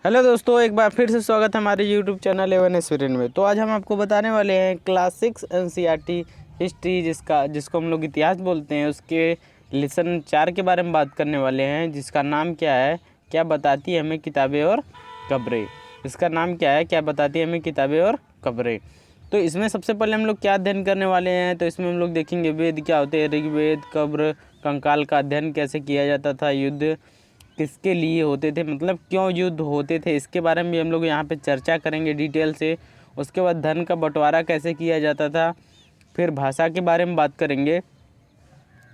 Hello दोस्तों, एक बार फिर से स्वागत है हमारे यूट्यूब चैनल एवन एस्पिरेंट में। तो आज हम आपको बताने वाले हैं क्लास 6 एनसीईआरटी हिस्ट्री, जिसको हम लोग इतिहास बोलते हैं, उसके लेसन 4 के बारे में बात करने वाले हैं, जिसका नाम क्या है, क्या बताती है हमें किताबें और खबरें। इसका नाम क्या है, क्या बताती है हमें किताबें और खबरें। तो इसमें सबसे पहले हम लोग क्या अध्ययन करने वाले हैं, तो इसमें हम लोग देखेंगे वेद क्या होते हैं, ऋग्वेद, कब्र, कंकाल का अध्ययन कैसे किया जाता था, युद्ध किसके लिए होते थे, मतलब क्यों युद्ध होते थे, इसके बारे में भी हम लोग यहाँ पे चर्चा करेंगे डिटेल से। उसके बाद धन का बंटवारा कैसे किया जाता था। फिर भाषा के बारे में बात करेंगे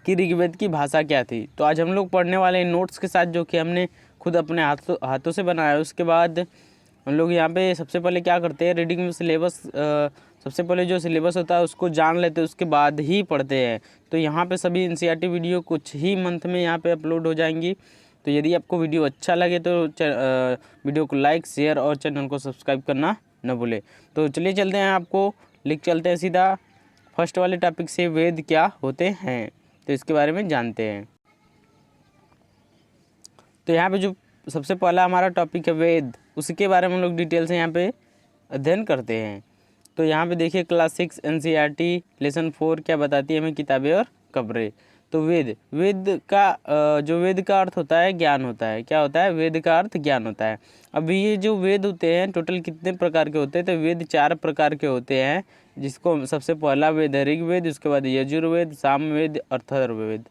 कि ऋग्वेद की भाषा क्या थी। तो आज हम लोग पढ़ने वाले हैं नोट्स के साथ, जो कि हमने खुद अपने हाथों से बनाया। उसके बाद हम लोग यहाँ पे सबसे पहले क्या करते हैं, रीडिंग में सिलेबस, सबसे पहले जो सिलेबस होता है उसको जान लेते हैं, उसके बाद ही पढ़ते हैं। तो यहाँ पे सभी एनसीईआरटी वीडियो कुछ ही मंथ में यहाँ पे अपलोड हो जाएंगी। तो यदि आपको वीडियो अच्छा लगे तो वीडियो को लाइक, शेयर और चैनल को सब्सक्राइब करना न भूलें। तो चलिए चलते हैं, आपको लिख चलते हैं सीधा फर्स्ट वाले टॉपिक से, वेद क्या होते हैं। तो इसके बारे में जानते हैं। तो यहाँ पे जो सबसे पहला हमारा टॉपिक है वेद, उसके बारे में हम लोग डिटेल से यहाँ पे अध्ययन करते हैं। तो यहाँ पे देखिए क्लास 6 एनसीईआरटी लेसन 4 क्या बताती है हमें किताबें और खबरें। तो वेद का जो वेद का अर्थ होता है ज्ञान होता है। क्या होता है? वेद का अर्थ ज्ञान होता है। अब ये जो वेद होते हैं टोटल कितने प्रकार के होते हैं, तो वेद 4 प्रकार के होते हैं, जिसको सबसे पहला वेद है ऋग्वेद, उसके बाद यजुर्वेद, सामवेद, अथर्ववेद।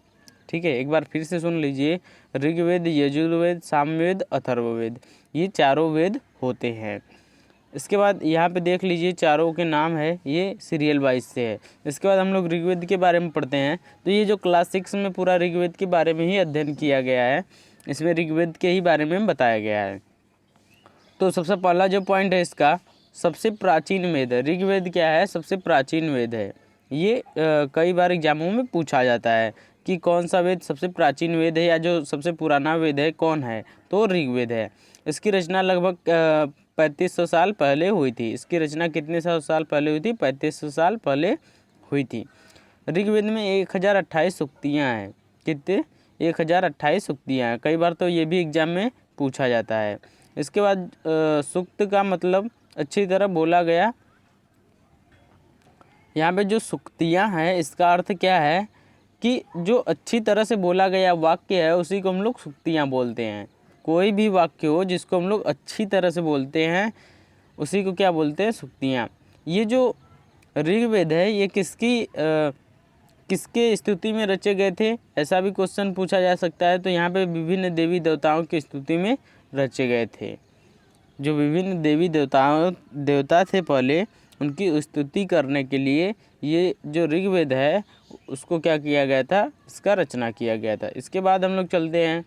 ठीक है, एक बार फिर से सुन लीजिए, ऋग्वेद, यजुर्वेद, सामवेद, अथर्ववेद, ये चारों वेद होते हैं। इसके बाद यहाँ पे देख लीजिए चारों के नाम है, ये सीरियल वाइज से है। इसके बाद हम लोग ऋग्वेद के बारे में पढ़ते हैं। तो ये जो क्लास 6 में पूरा ऋग्वेद के बारे में ही अध्ययन किया गया है, इसमें ऋग्वेद के ही बारे में बताया गया है। तो सबसे पहला जो पॉइंट है इसका, सबसे प्राचीन वेद है। ऋग्वेद क्या है? सबसे प्राचीन वेद है। ये कई बार एग्जामों में पूछा जाता है कि कौन सा वेद सबसे प्राचीन वेद है, या जो सबसे पुराना वेद है कौन है, तो ऋग्वेद है। इसकी रचना लगभग 3500 साल पहले हुई थी। इसकी रचना कितने साल पहले हुई थी? 3500 साल पहले हुई थी। ऋग्वेद में 1028 सूक्तियाँ हैं। कितने? 1028 सूक्तियाँ हैं। कई बार तो ये भी एग्जाम में पूछा जाता है। इसके बाद सूक्त का मतलब अच्छी तरह बोला गया। यहाँ पे जो सूक्तियाँ हैं इसका अर्थ क्या है कि जो अच्छी तरह से बोला गया वाक्य है उसी को हम लोग सूक्तियाँ बोलते हैं। कोई भी वाक्य हो जिसको हम लोग अच्छी तरह से बोलते हैं उसी को क्या बोलते हैं? सूक्तियाँ। ये जो ऋग्वेद है ये किसके स्तुति में रचे गए थे, ऐसा भी क्वेश्चन पूछा जा सकता है। तो यहाँ पे विभिन्न देवी देवताओं की स्तुति में रचे गए थे। जो विभिन्न देवी देवता थे पहले, उनकी स्तुति करने के लिए ये जो ऋग्वेद है उसको क्या किया गया था? इसका रचना किया गया था। इसके बाद हम लोग चलते हैं,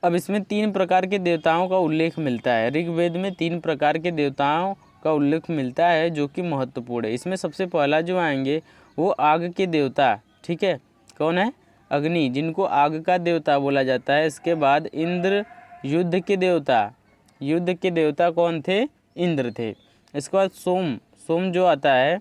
अब इसमें 3 प्रकार के देवताओं का उल्लेख मिलता है। ऋग्वेद में 3 प्रकार के देवताओं का उल्लेख मिलता है जो कि महत्वपूर्ण है। इसमें सबसे पहला जो आएंगे वो आग के देवता। ठीक है, कौन है? अग्नि, जिनको आग का देवता बोला जाता है। इसके बाद इंद्र, युद्ध के देवता कौन थे? इंद्र थे। इसके बाद सोम जो आता है,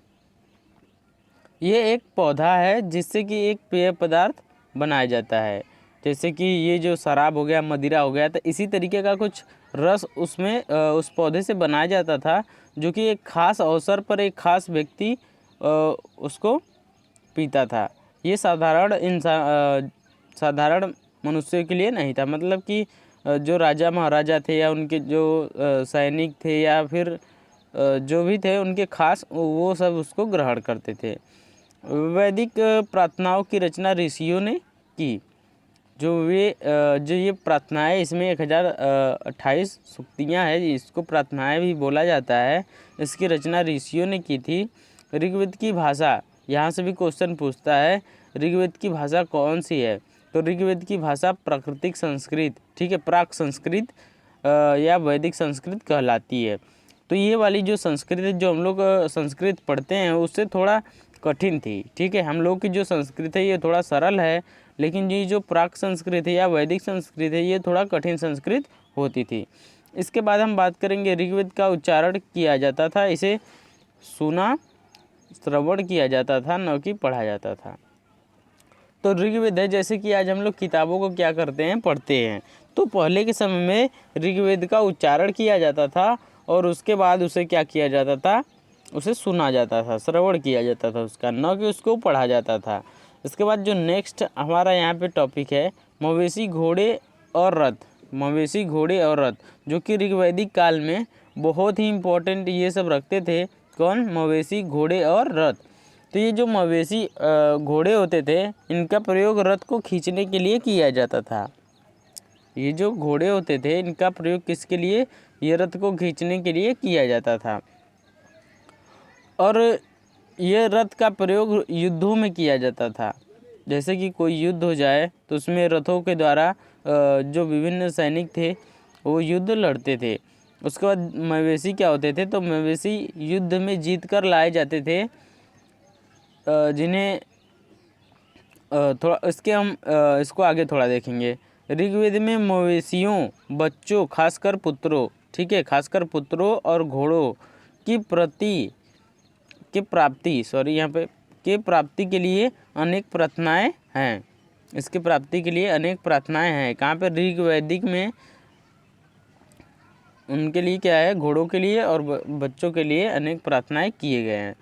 ये एक पौधा है जिससे कि एक पेय पदार्थ बनाया जाता है। जैसे कि ये जो शराब हो गया, मदिरा हो गया, तो इसी तरीके का कुछ रस उसमें उस पौधे से बनाया जाता था, जो कि एक खास अवसर पर एक खास व्यक्ति उसको पीता था। ये साधारण मनुष्य के लिए नहीं था, मतलब कि जो राजा महाराजा थे या उनके जो सैनिक थे या फिर जो भी थे उनके खास, वो सब उसको ग्रहण करते थे। वैदिक प्रार्थनाओं की रचना ऋषियों ने की। जो ये प्रार्थनाएं, इसमें 1028 सूक्तियाँ हैं, इसको प्रार्थनाएं भी बोला जाता है। इसकी रचना ऋषियों ने की थी। ऋग्वेद की भाषा, यहाँ से भी क्वेश्चन पूछता है, ऋग्वेद की भाषा कौन सी है? तो ऋग्वेद की भाषा प्राकृतिक संस्कृत, ठीक है, प्राक संस्कृत या वैदिक संस्कृत कहलाती है। तो ये वाली जो संस्कृत, जो हम लोग संस्कृत पढ़ते हैं उससे थोड़ा कठिन थी। ठीक है, हम लोग की जो संस्कृत है ये थोड़ा सरल है, लेकिन ये जो प्राक संस्कृत है या वैदिक संस्कृत है ये थोड़ा कठिन संस्कृत होती थी। इसके बाद हम बात करेंगे, ऋग्वेद का उच्चारण किया जाता था, इसे सुना श्रवण किया जाता था, न कि पढ़ा जाता था। तो ऋग्वेद है, जैसे कि आज हम लोग किताबों को क्या करते हैं? पढ़ते हैं। तो पहले के समय में ऋग्वेद का उच्चारण किया जाता था और उसके बाद उसे क्या किया जाता था, उसे सुना जाता था, श्रवण किया जाता था उसका, न कि उसको पढ़ा जाता था। इसके बाद जो नेक्स्ट हमारा यहाँ पे टॉपिक है मवेशी घोड़े और रथ। मवेशी घोड़े और रथ जो कि ऋग्वैदिक काल में बहुत ही इम्पोर्टेंट ये सब रखते थे। कौन? मवेशी घोड़े और रथ। तो ये जो मवेशी घोड़े होते थे इनका प्रयोग रथ को खींचने के लिए किया जाता था। ये जो घोड़े होते थे इनका प्रयोग किसके लिए? ये रथ को खींचने के लिए किया जाता था। और ये रथ का प्रयोग युद्धों में किया जाता था। जैसे कि कोई युद्ध हो जाए तो उसमें रथों के द्वारा जो विभिन्न सैनिक थे वो युद्ध लड़ते थे। उसके बाद मवेशी क्या होते थे? तो मवेशी युद्ध में जीत कर लाए जाते थे, जिन्हें थोड़ा इसको आगे थोड़ा देखेंगे। ऋग्वेद में मवेशियों, बच्चों, खासकर पुत्रों, ठीक है, खासकर पुत्रों और घोड़ों की प्राप्ति के लिए अनेक प्रार्थनाएं हैं। इसकी प्राप्ति के लिए अनेक प्रार्थनाएं हैं। कहाँ पे? ऋग्वैदिक में उनके लिए क्या है? घोड़ों के लिए और बच्चों के लिए अनेक प्रार्थनाएं किए गए हैं।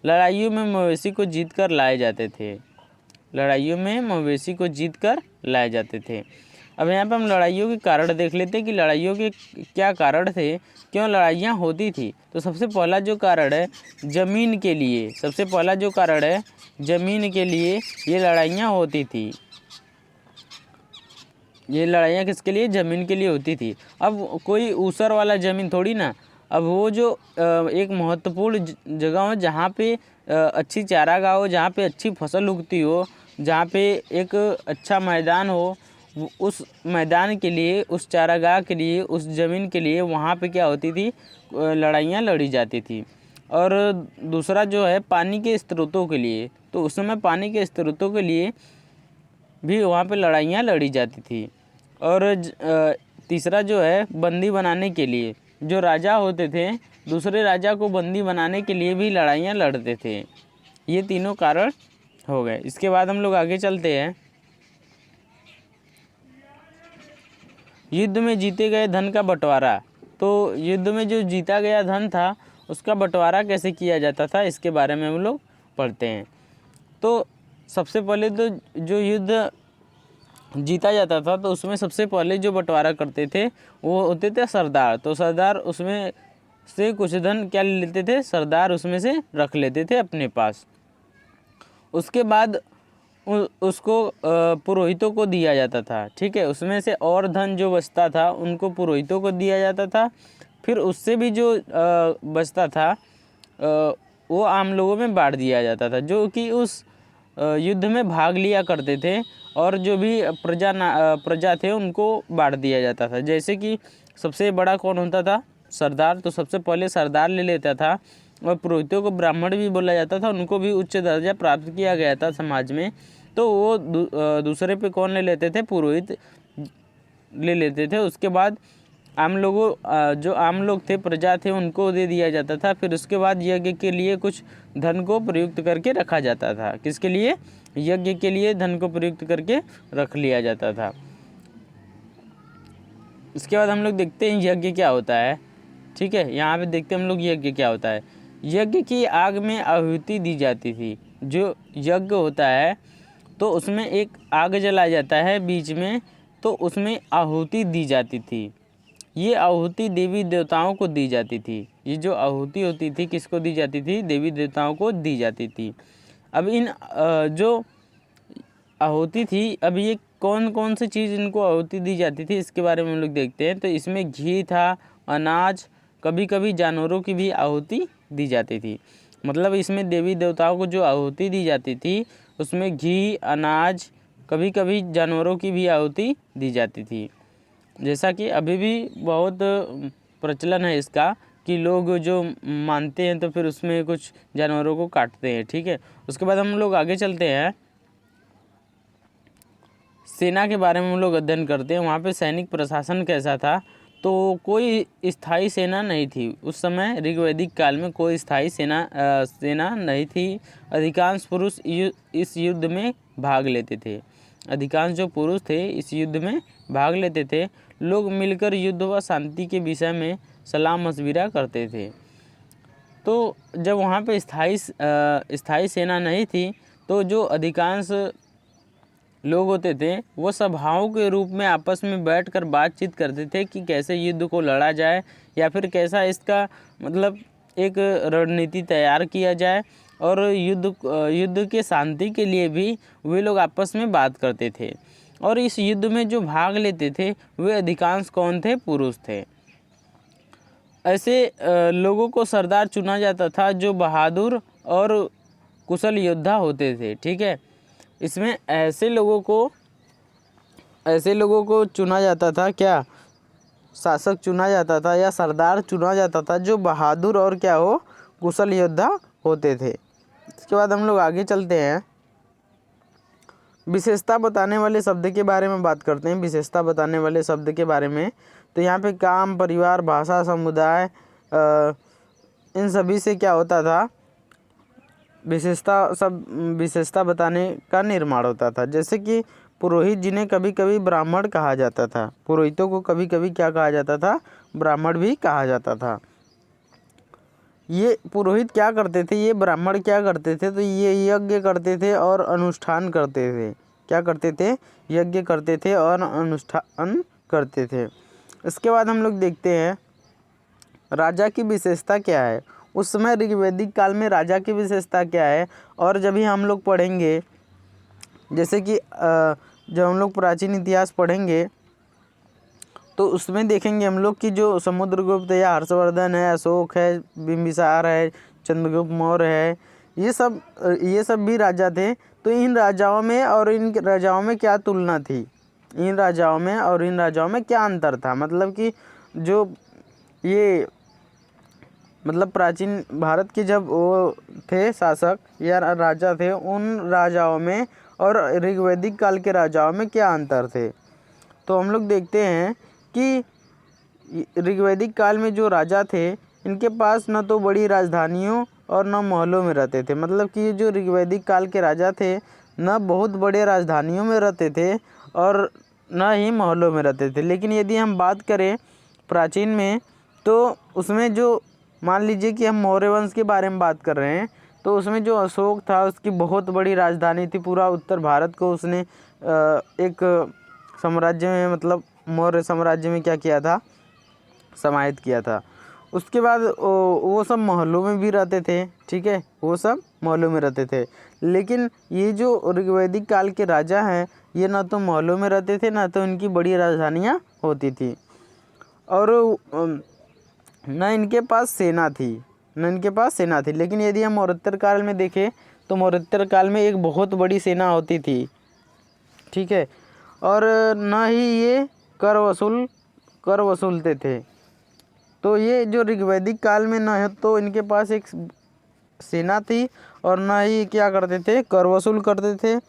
लड़ाइयों में मवेशी को जीत कर लाए जाते थे। लड़ाइयों में मवेशी को जीत कर लाए जाते थे। अब यहाँ पे हम लड़ाइयों के कारण देख लेते हैं कि लड़ाइयों के क्या कारण थे, क्यों लड़ाइयाँ होती थी। तो सबसे पहला जो कारण है ज़मीन के लिए, सबसे पहला जो कारण है ज़मीन के लिए ये लड़ाइयाँ होती थी। ये लड़ाइयाँ किसके लिए? ज़मीन के लिए होती थी। अब कोई ऊसर वाला ज़मीन थोड़ी ना, अब वो जो एक महत्वपूर्ण जगह हो जहाँ पे अच्छी चारागाह हो, जहाँ पे अच्छी फसल उगती हो, जहाँ पे एक अच्छा मैदान हो, उस मैदान के लिए, उस चारागाह के लिए, उस ज़मीन के लिए वहाँ पे क्या होती थी? लड़ाइयाँ लड़ी जाती थी। और दूसरा जो है पानी के स्रोतों के लिए, तो उस समय पानी के स्रोतों के लिए भी वहाँ पे लड़ाइयाँ लड़ी जाती थी। और तीसरा जो है बंदी बनाने के लिए, जो राजा होते थे दूसरे राजा को बंदी बनाने के लिए भी लड़ाइयाँ लड़ते थे। ये तीनों कारण हो गए। इसके बाद हम लोग आगे चलते हैं। युद्ध में जीते गए धन का बंटवारा। तो युद्ध में जो जीता गया धन था उसका बंटवारा कैसे किया जाता था, इसके बारे में हम लोग पढ़ते हैं। तो सबसे पहले तो जो युद्ध जीता जाता था तो उसमें सबसे पहले जो बंटवारा करते थे वो होते थे सरदार। तो सरदार उसमें से कुछ धन क्या ले लेते थे? सरदार उसमें से रख लेते थे अपने पास। उसके बाद उसको पुरोहितों को दिया जाता था, ठीक है। उसमें से और धन जो बचता था उनको पुरोहितों को दिया जाता था। फिर उससे भी जो बचता था वो आम लोगों में बांट दिया जाता था, जो कि उस युद्ध में भाग लिया करते थे। और जो भी प्रजा थे उनको बांट दिया जाता था। जैसे कि सबसे बड़ा कौन होता था? सरदार। तो सबसे पहले सरदार ले लेता था। और पुरोहितों को ब्राह्मण भी बोला जाता था, उनको भी उच्च दर्जा प्राप्त किया गया था समाज में। तो वो दूसरे पे कौन ले लेते थे? पुरोहित ले लेते थे। उसके बाद आम लोगों जो आम लोग थे, प्रजा थे, उनको दे दिया जाता था। फिर उसके बाद यज्ञ के लिए कुछ धन को प्रयुक्त करके रखा जाता था। किसके लिए? यज्ञ के लिए धन को प्रयुक्त करके रख लिया जाता था। इसके बाद हम लोग देखते हैं यज्ञ क्या होता है, ठीक है। यहाँ पे देखते हैं हम लोग यज्ञ क्या होता है। यज्ञ की आग में आहुति दी जाती थी। जो यज्ञ होता है तो उसमें एक आग जलाया जाता है बीच में, तो उसमें आहुति दी जाती थी। ये आहुति देवी देवताओं को दी जाती थी। ये जो आहुति होती थी किसको दी जाती थी? देवी देवताओं को दी जाती थी। अब इन जो आहुति थी, अब ये कौन कौन सी चीज़ इनको आहुति दी जाती थी इसके बारे में हम लोग देखते हैं। तो इसमें घी था, अनाज, कभी कभी जानवरों की भी आहुति दी जाती थी। मतलब इसमें देवी देवताओं को जो आहुति दी जाती थी उसमें घी, अनाज, कभी कभी जानवरों की भी आहुति दी जाती थी। जैसा कि अभी भी बहुत प्रचलन है इसका कि लोग जो मानते हैं तो फिर उसमें कुछ जानवरों को काटते हैं, ठीक है। उसके बाद हम लोग आगे चलते हैं। सेना के बारे में हम लोग अध्ययन करते हैं। वहाँ पे सैनिक प्रशासन कैसा था? तो कोई स्थायी सेना नहीं थी उस समय। ऋग्वैदिक काल में कोई स्थायी सेना नहीं थी। अधिकांश पुरुष इस युद्ध में भाग लेते थे। अधिकांश जो पुरुष थे इस युद्ध में भाग लेते थे, लोग मिलकर युद्ध व शांति के विषय में सलाह मशविरा करते थे। तो जब वहाँ पे स्थायी सेना नहीं थी, तो जो अधिकांश लोग होते थे वो सभाओं के रूप में आपस में बैठकर बातचीत करते थे कि कैसे युद्ध को लड़ा जाए, या फिर कैसा इसका मतलब एक रणनीति तैयार किया जाए। और युद्ध के शांति के लिए भी वे लोग आपस में बात करते थे। और इस युद्ध में जो भाग लेते थे वे अधिकांश कौन थे? पुरुष थे। ऐसे लोगों को सरदार चुना जाता था जो बहादुर और कुशल योद्धा होते थे। ठीक है, इसमें ऐसे लोगों को चुना जाता था, क्या शासक चुना जाता था या सरदार चुना जाता था जो बहादुर और क्या हो, कुशल योद्धा होते थे। इसके बाद हम लोग आगे चलते हैं, विशेषता बताने वाले शब्द के बारे में बात करते हैं। विशेषता बताने वाले शब्द के बारे में तो यहाँ पे काम, परिवार, भाषा, समुदाय, इन सभी से क्या होता था, विशेषता बताने का निर्माण होता था। जैसे कि पुरोहित जिन्हें कभी कभी ब्राह्मण कहा जाता था, पुरोहितों को कभी कभी क्या कहा जाता था? ब्राह्मण भी कहा जाता था। ये पुरोहित क्या करते थे, ये ब्राह्मण क्या करते थे? तो ये यज्ञ करते थे और अनुष्ठान करते थे। क्या करते थे? यज्ञ करते थे और अनुष्ठान करते थे। इसके बाद हम लोग देखते हैं राजा की विशेषता क्या है। उस समय ऋग्वैदिक काल में राजा की विशेषता क्या है, और जब भी हम लोग पढ़ेंगे, जैसे कि जब हम लोग प्राचीन इतिहास पढ़ेंगे तो उसमें देखेंगे हम लोग कि जो समुद्रगुप्त या हर्षवर्धन है, अशोक है, बिंबिसार है, चंद्रगुप्त मौर्य है, ये सब भी राजा थे। तो इन राजाओं में और इन राजाओं में क्या तुलना थी, इन राजाओं में और इन राजाओं में क्या अंतर था? मतलब कि जो ये मतलब प्राचीन भारत के जब वो थे शासक या राजा थे, उन राजाओं में और ऋग्वैदिक काल के राजाओं में क्या अंतर थे? तो हम लोग देखते हैं कि ऋग्वैदिक काल में जो राजा थे इनके पास न तो बड़ी राजधानियों और न महलों में रहते थे। मतलब कि जो ऋग्वैदिक काल के राजा थे न बहुत बड़े राजधानियों में रहते थे और न ही महलों में रहते थे। लेकिन यदि हम बात करें प्राचीन में, तो उसमें जो मान लीजिए कि हम मौर्य वंश के बारे में बात कर रहे हैं, तो उसमें जो अशोक था उसकी बहुत बड़ी राजधानी थी। पूरा उत्तर भारत को उसने एक साम्राज्य में, मतलब मौर्य साम्राज्य में क्या किया था? समाहित किया था। उसके बाद वो सब महलों में भी रहते थे। ठीक है, वो सब महलों में रहते थे। लेकिन ये जो ऋग्वैदिक काल के राजा हैं, ये ना तो महलों में रहते थे, ना तो इनकी बड़ी राजधानियाँ होती थी, और न इनके पास सेना थी। लेकिन यदि हम मौर्योत्तर काल में देखें तो मौर्योत्तर काल में एक बहुत बड़ी सेना होती थी। ठीक है, और न ही ये कर वसूलते थे। तो ये जो ऋग्वैदिक काल में न है तो इनके पास एक सेना थी और न ही क्या करते थे? कर वसूल करते थे।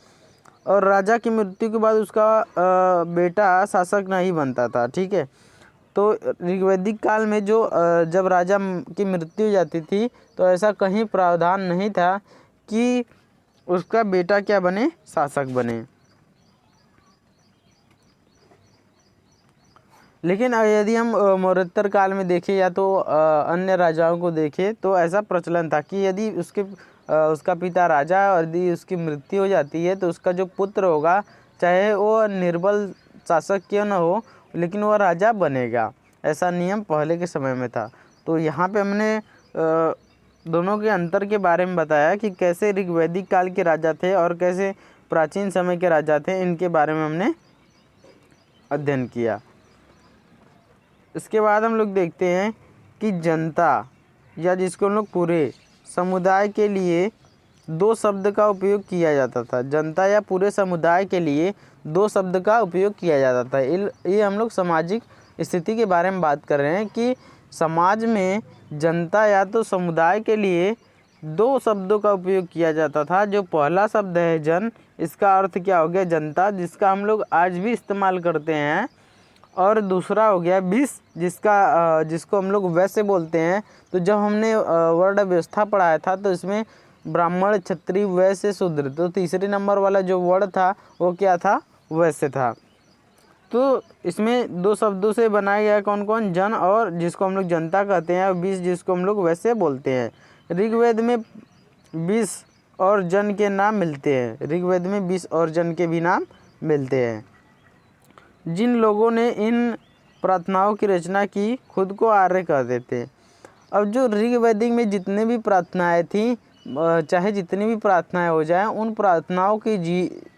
और राजा की मृत्यु के बाद उसका बेटा शासक नहीं बनता था। ठीक है, तो ऋग्वैदिक काल में जो जब राजा की मृत्यु हो जाती थी तो ऐसा कहीं प्रावधान नहीं था कि उसका बेटा क्या बने? शासक बने। लेकिन यदि हम मौर्योत्तर काल में देखें या तो अन्य राजाओं को देखें तो ऐसा प्रचलन था कि यदि उसका पिता राजा है और यदि उसकी मृत्यु हो जाती है तो उसका जो पुत्र होगा, चाहे वो निर्बल शासक क्यों न हो, लेकिन वह राजा बनेगा। ऐसा नियम पहले के समय में था। तो यहाँ पे हमने दोनों के अंतर के बारे में बताया कि कैसे ऋग्वैदिक काल के राजा थे और कैसे प्राचीन समय के राजा थे, इनके बारे में हमने अध्ययन किया। इसके बाद हम लोग देखते हैं कि जनता या जिसको हम लोग पूरे समुदाय के लिए दो शब्द का उपयोग किया जाता था। जनता या पूरे समुदाय के लिए दो शब्द का उपयोग किया जाता था। ये हम लोग सामाजिक स्थिति के बारे में बात कर रहे हैं कि समाज में जनता या तो समुदाय के लिए दो शब्दों का उपयोग किया जाता था। जो पहला शब्द है जन, इसका अर्थ क्या हो गया? जनता, जिसका हम लोग आज भी इस्तेमाल करते हैं। और दूसरा हो गया विष, जिसको हम लोग वैश्य बोलते हैं। तो जब हमने वर्ण व्यवस्था पढ़ाया था तो इसमें ब्राह्मण, क्षत्रिय, वैश्य, शूद्र, तो तीसरे नंबर वाला जो वर्ण था वो क्या था? वैश्य था। तो इसमें दो शब्दों से बनाया गया कौन कौन, जन और जिसको हम लोग जनता कहते हैं, और 20 जिसको हम लोग वैसे बोलते हैं। ऋग्वेद में 20 और जन के नाम मिलते हैं, ऋग्वेद में 20 और जन के भी नाम मिलते हैं। जिन लोगों ने इन प्रार्थनाओं की रचना की खुद को आर्य कहते थे। अब जो ऋग्वेदिक में जितने भी प्रार्थनाएं थी, चाहे जितनी भी प्रार्थनाएं हो जाए, उन प्रार्थनाओं की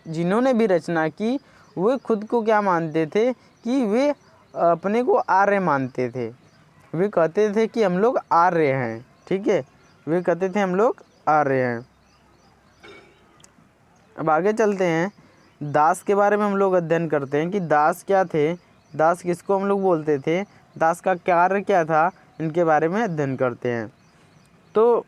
जिन्होंने भी रचना की वे खुद को क्या मानते थे कि वे अपने को आर्य मानते थे। वे कहते थे कि हम लोग आर्य हैं, ठीक है, वे कहते थे हम लोग आर्य हैं। अब आगे चलते हैं, दास के बारे में हम लोग अध्ययन करते हैं कि दास क्या थे, दास किसको हम लोग बोलते थे, दास का कार्य क्या था, इनके बारे में अध्ययन करते हैं। तो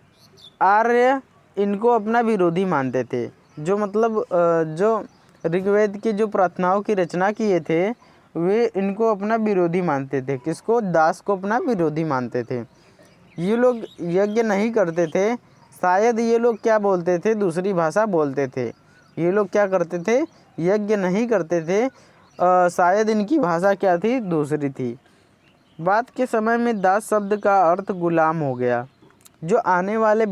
आर्य इनको अपना विरोधी मानते थे, जो मतलब जो ऋग्वेद की जो प्रार्थनाओं की रचना किए थे वे इनको अपना विरोधी मानते थे। किसको? दास को अपना विरोधी मानते थे। ये लोग यज्ञ नहीं करते थे, शायद ये लोग क्या बोलते थे, दूसरी भाषा बोलते थे। ये लोग क्या करते थे, यज्ञ नहीं करते थे, शायद इनकी भाषा क्या थी, दूसरी थी। बाद के समय में दास शब्द का अर्थ गुलाम हो गया। जो आने वाले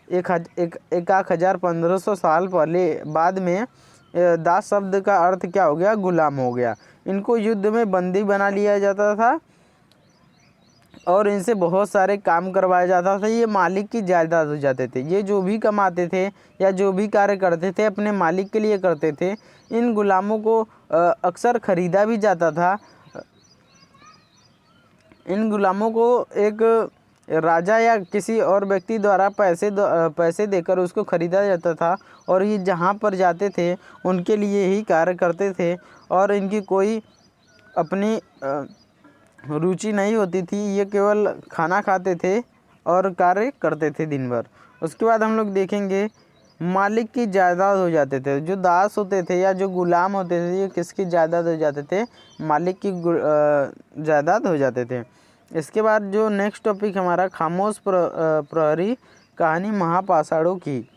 1500 साल पहले बाद में दास शब्द का अर्थ क्या हो गया, गुलाम हो गया। इनको युद्ध में बंदी बना लिया जाता था और इनसे बहुत सारे काम करवाया जाता था। ये मालिक की जायदाद हो जाते थे। ये जो भी कमाते थे या जो भी कार्य करते थे अपने मालिक के लिए करते थे। इन गुलामों को अक्सर खरीदा भी जाता था। इन गुलामों को एक राजा या किसी और व्यक्ति द्वारा पैसे देकर उसको खरीदा जाता था और ये जहाँ पर जाते थे उनके लिए ही कार्य करते थे और इनकी कोई अपनी रुचि नहीं होती थी। ये केवल खाना खाते थे और कार्य करते थे दिन भर। उसके बाद हम लोग देखेंगे मालिक की जायदाद हो जाते थे। जो दास होते थे या जो गुलाम होते थे ये किसकी जायदाद हो जाते थे, मालिक की जायदाद हो जाते थे। इसके बाद जो नेक्स्ट टॉपिक हमारा खामोश प्रहरी कहानी महापाषाणों की।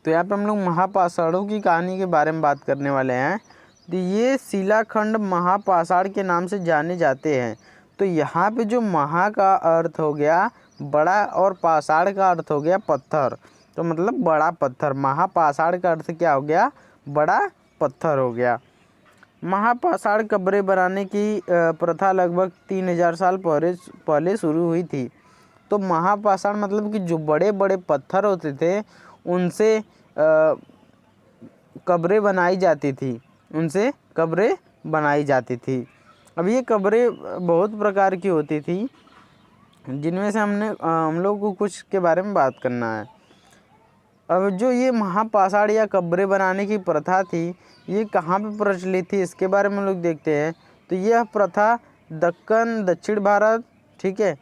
तो यहाँ पे हम लोग महापाषाणों की कहानी के बारे में बात करने वाले हैं। तो ये शिलाखंड महापाषाण के नाम से जाने जाते हैं। तो यहाँ पे जो महा का अर्थ हो गया बड़ा और पाषाण का अर्थ हो गया पत्थर। तो मतलब बड़ा पत्थर। महापाषाण का अर्थ क्या हो गया, बड़ा पत्थर हो गया। महापाषाण कब्रें बनाने की प्रथा लगभग 3000 साल पहले शुरू हुई थी। तो महापाषाण मतलब कि जो बड़े बड़े पत्थर होते थे उनसे कब्रें बनाई जाती थी, उनसे कब्रें बनाई जाती थी। अब ये कब्रें बहुत प्रकार की होती थी जिनमें से हम लोग को कुछ के बारे में बात करना है। अब जो ये महापाषाण या कब्रें बनाने की प्रथा थी ये कहाँ पे प्रचलित थी इसके बारे में हम लोग देखते हैं। तो यह प्रथा दक्कन, दक्षिण भारत, ठीक है,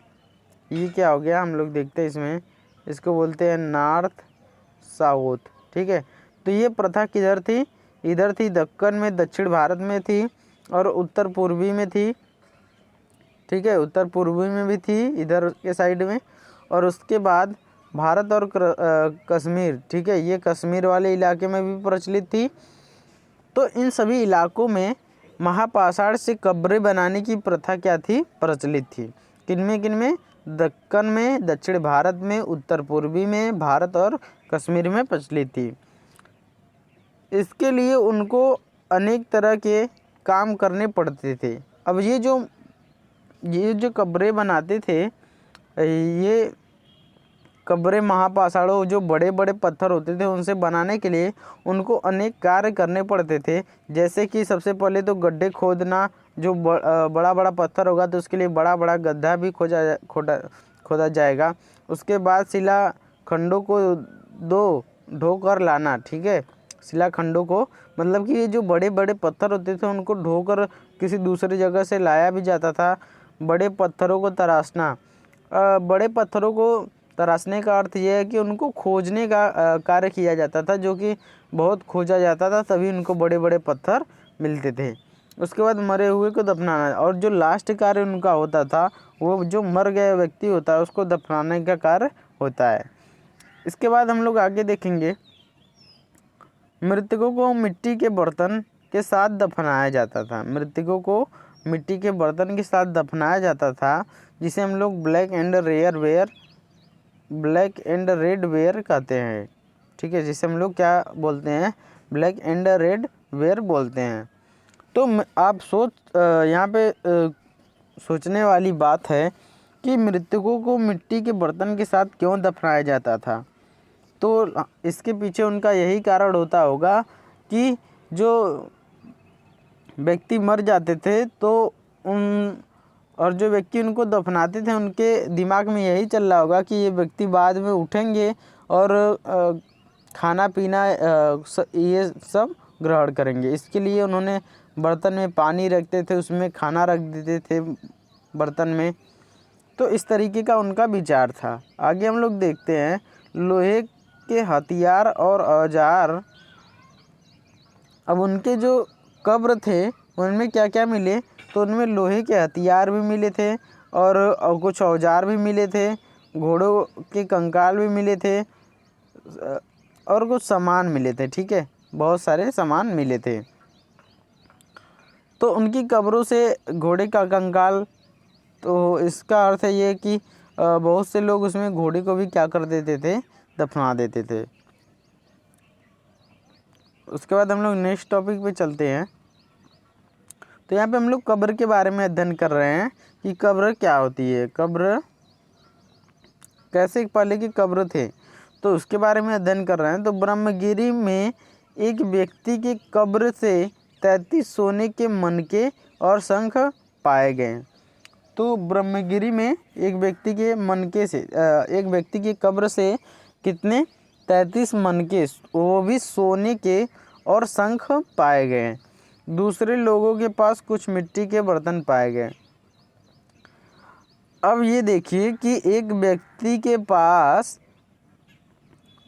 ये क्या हो गया हम लोग देखते हैं इसमें, इसको बोलते हैं नॉर्थ साउथ, ठीक है। तो ये प्रथा किधर थी, इधर थी दक्कन में, दक्षिण भारत में थी और उत्तर पूर्वी में थी, ठीक है, उत्तर पूर्वी में भी थी इधर के साइड में। और उसके बाद भारत और कश्मीर, ठीक है, ये कश्मीर वाले इलाके में भी प्रचलित थी। तो इन सभी इलाकों में महापाषाण से कब्रें बनाने की प्रथा क्या थी, प्रचलित थी। किनमें दक्कन में, दक्षिण भारत में, उत्तर पूर्वी में, भारत और कश्मीर में प्रचलित थी। इसके लिए उनको अनेक तरह के काम करने पड़ते थे। अब ये जो कब्रें बनाते थे, ये कब्रें महापाषाणों जो बड़े बड़े पत्थर होते थे उनसे बनाने के लिए उनको अनेक कार्य करने पड़ते थे। जैसे कि सबसे पहले तो गड्ढे खोदना, जो बड़ा बड़ा पत्थर होगा तो उसके लिए बड़ा बड़ा गड्ढा भी खोदा जाएगा। उसके बाद शिलाखंडों को ढोकर लाना, ठीक है, शिलाखंडों को मतलब कि ये जो बड़े बड़े पत्थर होते थे उनको ढोकर किसी दूसरी जगह से लाया भी जाता था। बड़े पत्थरों को तराशना, बड़े पत्थरों को तराशने का अर्थ यह है कि उनको खोजने का कार्य किया जाता था, जो कि बहुत खोजा जाता था तभी उनको बड़े बड़े पत्थर मिलते थे। उसके बाद मरे हुए को दफनाना, और जो लास्ट कार्य उनका होता था वो जो मर गया व्यक्ति होता है उसको दफनाने का कार्य होता है। इसके बाद हम लोग आगे देखेंगे मृतकों को मिट्टी के बर्तन के साथ दफनाया जाता था। मृतकों को मिट्टी के बर्तन के साथ दफनाया जाता था, जिसे हम लोग ब्लैक एंड रेड वेयर कहते हैं। ठीक है, जिसे हम लोग क्या बोलते हैं, ब्लैक एंड रेड वेयर बोलते हैं। तो आप यहाँ पे सोचने वाली बात है कि मृतकों को मिट्टी के बर्तन के साथ क्यों दफनाया जाता था। तो इसके पीछे उनका यही कारण होता होगा कि जो व्यक्ति मर जाते थे तो और जो व्यक्ति उनको दफनाते थे उनके दिमाग में यही चल रहा होगा कि ये व्यक्ति बाद में उठेंगे और खाना पीना ये सब ग्रहण करेंगे। इसके लिए उन्होंने बर्तन में पानी रखते थे, उसमें खाना रख देते थे बर्तन में। तो इस तरीके का उनका विचार था। आगे हम लोग देखते हैं लोहे के हथियार और औजार। अब उनके जो कब्र थे उनमें क्या क्या मिले, तो उनमें लोहे के हथियार भी मिले थे और कुछ औजार भी मिले थे, घोड़ों के कंकाल भी मिले थे और कुछ सामान मिले थे। ठीक है, बहुत सारे सामान मिले थे। तो उनकी कब्रों से घोड़े का कंकाल, तो इसका अर्थ है ये कि बहुत से लोग उसमें घोड़े को भी क्या कर देते थे, दफना देते थे। उसके बाद हम लोग नेक्स्ट टॉपिक पे चलते हैं। तो यहाँ पे हम लोग कब्र के बारे में अध्ययन कर रहे हैं कि कब्र क्या होती है, कब्र कैसे पहले की कब्र थे, तो उसके बारे में अध्ययन कर रहे हैं। तो ब्रह्मगिरी में एक व्यक्ति की कब्र से 33 सोने के मनके और शंख पाए गए। तो ब्रह्मगिरी में एक व्यक्ति के मनके से एक व्यक्ति की कब्र से कितने 33 मनके, वो भी सोने के और शंख पाए गए। दूसरे लोगों के पास कुछ मिट्टी के बर्तन पाए गए। अब ये देखिए कि एक व्यक्ति के पास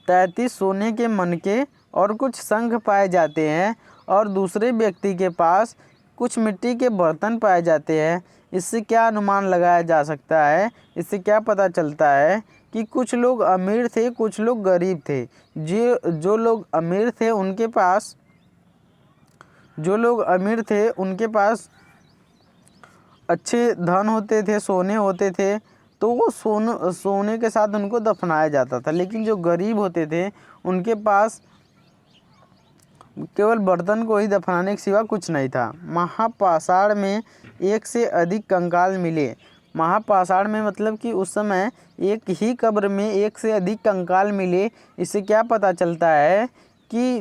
33 सोने के मनके और कुछ शंख पाए जाते हैं और दूसरे व्यक्ति के पास कुछ मिट्टी के बर्तन पाए जाते हैं। इससे क्या अनुमान लगाया जा सकता है, इससे क्या पता चलता है कि कुछ लोग अमीर थे, कुछ लोग गरीब थे। जो लोग अमीर थे उनके पास अच्छे धन होते थे, सोने होते थे, तो वो सोने के साथ उनको दफनाया जाता था। लेकिन जो गरीब होते थे उनके पास केवल बर्तन को ही दफनाने के सिवा कुछ नहीं था। महापाषाण में एक से अधिक कंकाल मिले। महापाषाण में मतलब कि उस समय एक ही कब्र में एक से अधिक कंकाल मिले। इससे क्या पता चलता है कि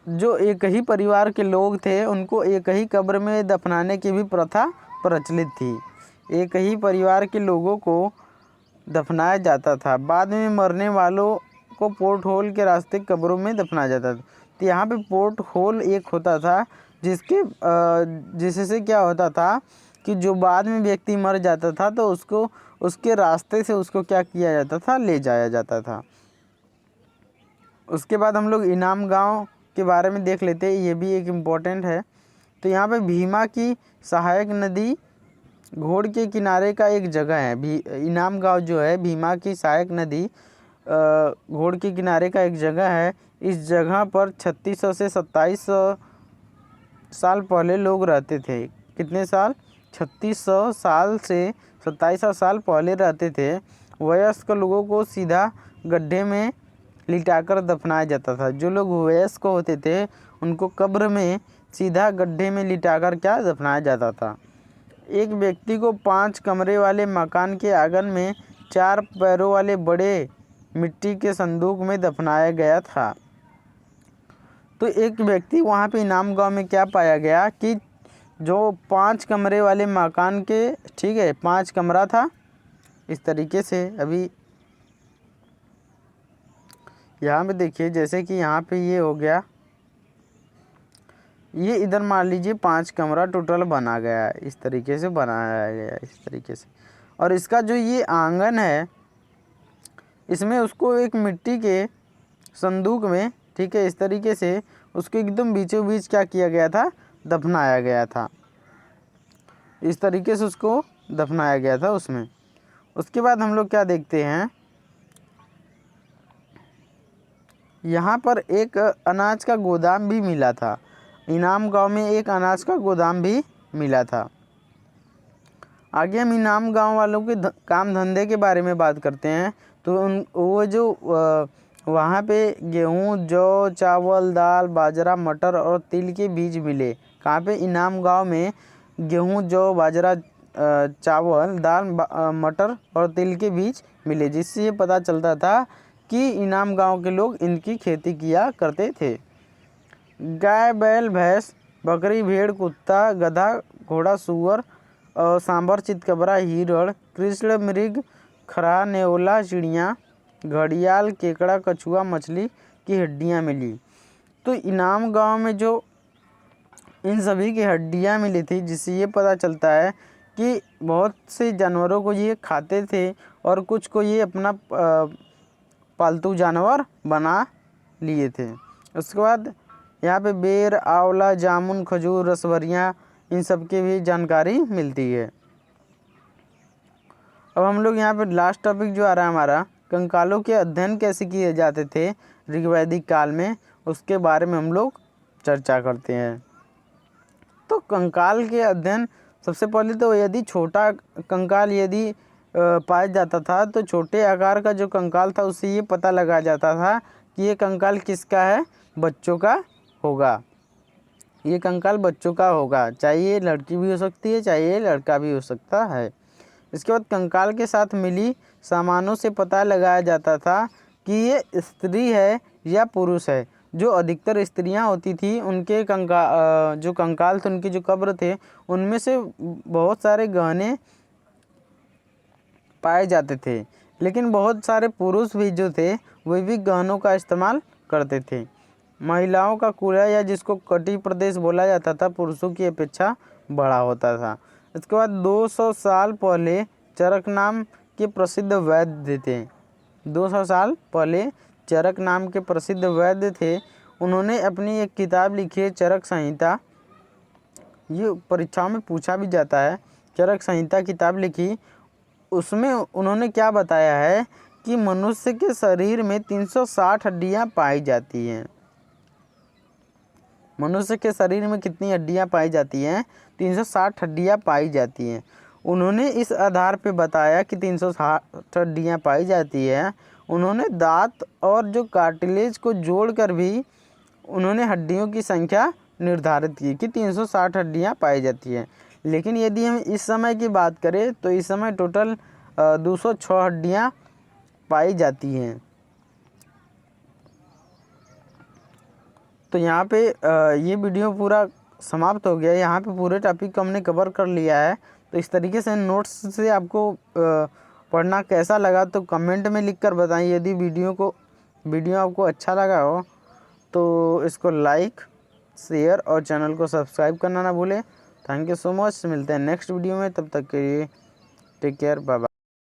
जो एक ही परिवार के लोग थे उनको एक ही कब्र में दफनाने की भी प्रथा प्रचलित थी। एक ही परिवार के लोगों को दफनाया जाता था। बाद में मरने वालों को पोर्ट होल के रास्ते कब्रों में दफनाया जाता था। तो यहाँ पे पोर्ट होल एक होता था जिससे क्या होता था कि जो बाद में व्यक्ति मर जाता था तो उसको उसके रास्ते से उसको क्या किया जाता था, ले जाया जाता था। उसके बाद हम लोग इनाम गांव के बारे में देख लेते हैं, ये भी एक इम्पोर्टेंट है। तो यहाँ पे भीमा की सहायक नदी घोड़ के किनारे का एक जगह है। इनाम गांव जो है भीमा की सहायक नदी घोड़ के किनारे का एक जगह है। इस जगह पर 3600 से 2700 साल पहले लोग रहते थे। कितने साल? 3600 साल से 2700 साल पहले रहते थे। वयस्क लोगों को सीधा गड्ढे में लिटाकर दफनाया जाता था। जो लोग वयस्क होते थे उनको कब्र में सीधा गड्ढे में लिटाकर क्या दफनाया जाता था। एक व्यक्ति को 5 कमरे वाले मकान के आंगन में 4 पैरों वाले बड़े मिट्टी के संदूक में दफनाया गया था। तो एक व्यक्ति वहाँ पे इनाम गांव में क्या पाया गया कि जो 5 कमरे वाले मकान के, ठीक है, 5 कमरा था इस तरीके से। अभी यहाँ पे देखिए, जैसे कि यहाँ पे ये हो गया, ये इधर मान लीजिए 5 कमरा टोटल बना गया है, इस तरीके से बनाया गया है, इस तरीके से। और इसका जो ये आंगन है इसमें उसको एक मिट्टी के संदूक में, ठीक है, इस तरीके से उसको एकदम बीचों बीच क्या किया गया था, दफनाया गया था। इस तरीके से उसको दफनाया गया था उसमें। उसके बाद हम लोग क्या देखते हैं, यहाँ पर एक अनाज का गोदाम भी मिला था। इनाम गांव में एक अनाज का गोदाम भी मिला था। आगे हम इनाम गांव वालों के काम धंधे के बारे में बात करते हैं। तो वो जो वहाँ पे गेहूँ, जौ, चावल, दाल, बाजरा, मटर और तिल के बीज मिले। कहाँ पे? इनाम गांव में गेहूँ, जौ, बाजरा, चावल, दाल, मटर और तिल के बीज मिले, जिससे ये पता चलता था कि इनाम गांव के लोग इनकी खेती किया करते थे। गाय, बैल, भैंस, बकरी, भेड़, कुत्ता, गधा, घोड़ा, सूअर, सांभर, चितकबरा, हिरण, कृष्ण मृग, खरहा, नेवला, चिड़िया, घड़ियाल, केकड़ा, कछुआ, मछली की हड्डियाँ मिली। तो इनाम गांव में जो इन सभी की हड्डियाँ मिली थी, जिससे ये पता चलता है कि बहुत से जानवरों को ये खाते थे और कुछ को ये अपना पालतू जानवर बना लिए थे। उसके बाद यहाँ पे बेर, आंवला, जामुन, खजूर, रसभरियाँ, इन सब की भी जानकारी मिलती है। अब हम लोग यहाँ पे लास्ट टॉपिक जो आ रहा है हमारा, कंकालों के अध्ययन कैसे किए जाते थे ऋग्वैदिक काल में, उसके बारे में हम लोग चर्चा करते हैं। तो कंकाल के अध्ययन, सबसे पहले तो यदि छोटा कंकाल यदि पाया जाता था, तो छोटे आकार का जो कंकाल था उससे ये पता लगा जाता था कि ये कंकाल किसका है? बच्चों का होगा। ये कंकाल बच्चों का होगा, चाहे ये लड़की भी हो सकती है, चाहे ये लड़का भी हो सकता है। इसके बाद कंकाल के साथ मिली सामानों से पता लगाया जाता था कि ये स्त्री है या पुरुष है। जो अधिकतर स्त्रियां होती थी, उनके जो कंकाल थे, उनके जो कब्र थे, उनमें से बहुत सारे गहने पाए जाते थे। लेकिन बहुत सारे पुरुष भी जो थे, वे भी गहनों का इस्तेमाल करते थे। महिलाओं का कूड़ा, या जिसको कटी प्रदेश बोला जाता था, पुरुषों की अपेक्षा बड़ा होता था। इसके बाद 200 साल पहले चरक नाम के प्रसिद्ध वैद्य थे। 200 साल पहले चरक नाम के प्रसिद्ध वैद्य थे। उन्होंने अपनी एक किताब लिखी है, चरक संहिता। ये परीक्षाओं में पूछा भी जाता है। चरक संहिता किताब लिखी, उसमें उन्होंने क्या बताया है कि मनुष्य के शरीर में 360 हड्डियाँ पाई जाती हैं। मनुष्य के शरीर में कितनी हड्डियाँ पाई जाती हैं? 360 हड्डियाँ पाई जाती हैं। उन्होंने इस आधार पे बताया कि 360 हड्डियाँ पाई जाती है। उन्होंने दांत और जो कार्टिलेज को जोड़कर भी उन्होंने हड्डियों की संख्या निर्धारित की कि 360 हड्डियाँ पाई जाती हैं। लेकिन यदि हम इस समय की बात करें तो इस समय टोटल 206 हड्डियाँ पाई जाती हैं। तो यहाँ पे ये वीडियो पूरा समाप्त हो गया। यहाँ पे पूरे टॉपिक को हमने कवर कर लिया है। तो इस तरीके से नोट्स से आपको पढ़ना कैसा लगा तो कमेंट में लिखकर बताएं। यदि वीडियो आपको अच्छा लगा हो तो इसको लाइक, शेयर और चैनल को सब्सक्राइब करना ना भूलें। Thank you so much. मिलते हैं नेक्स्ट वीडियो में, तब तक के लिए टेक केयर, बाय बाय।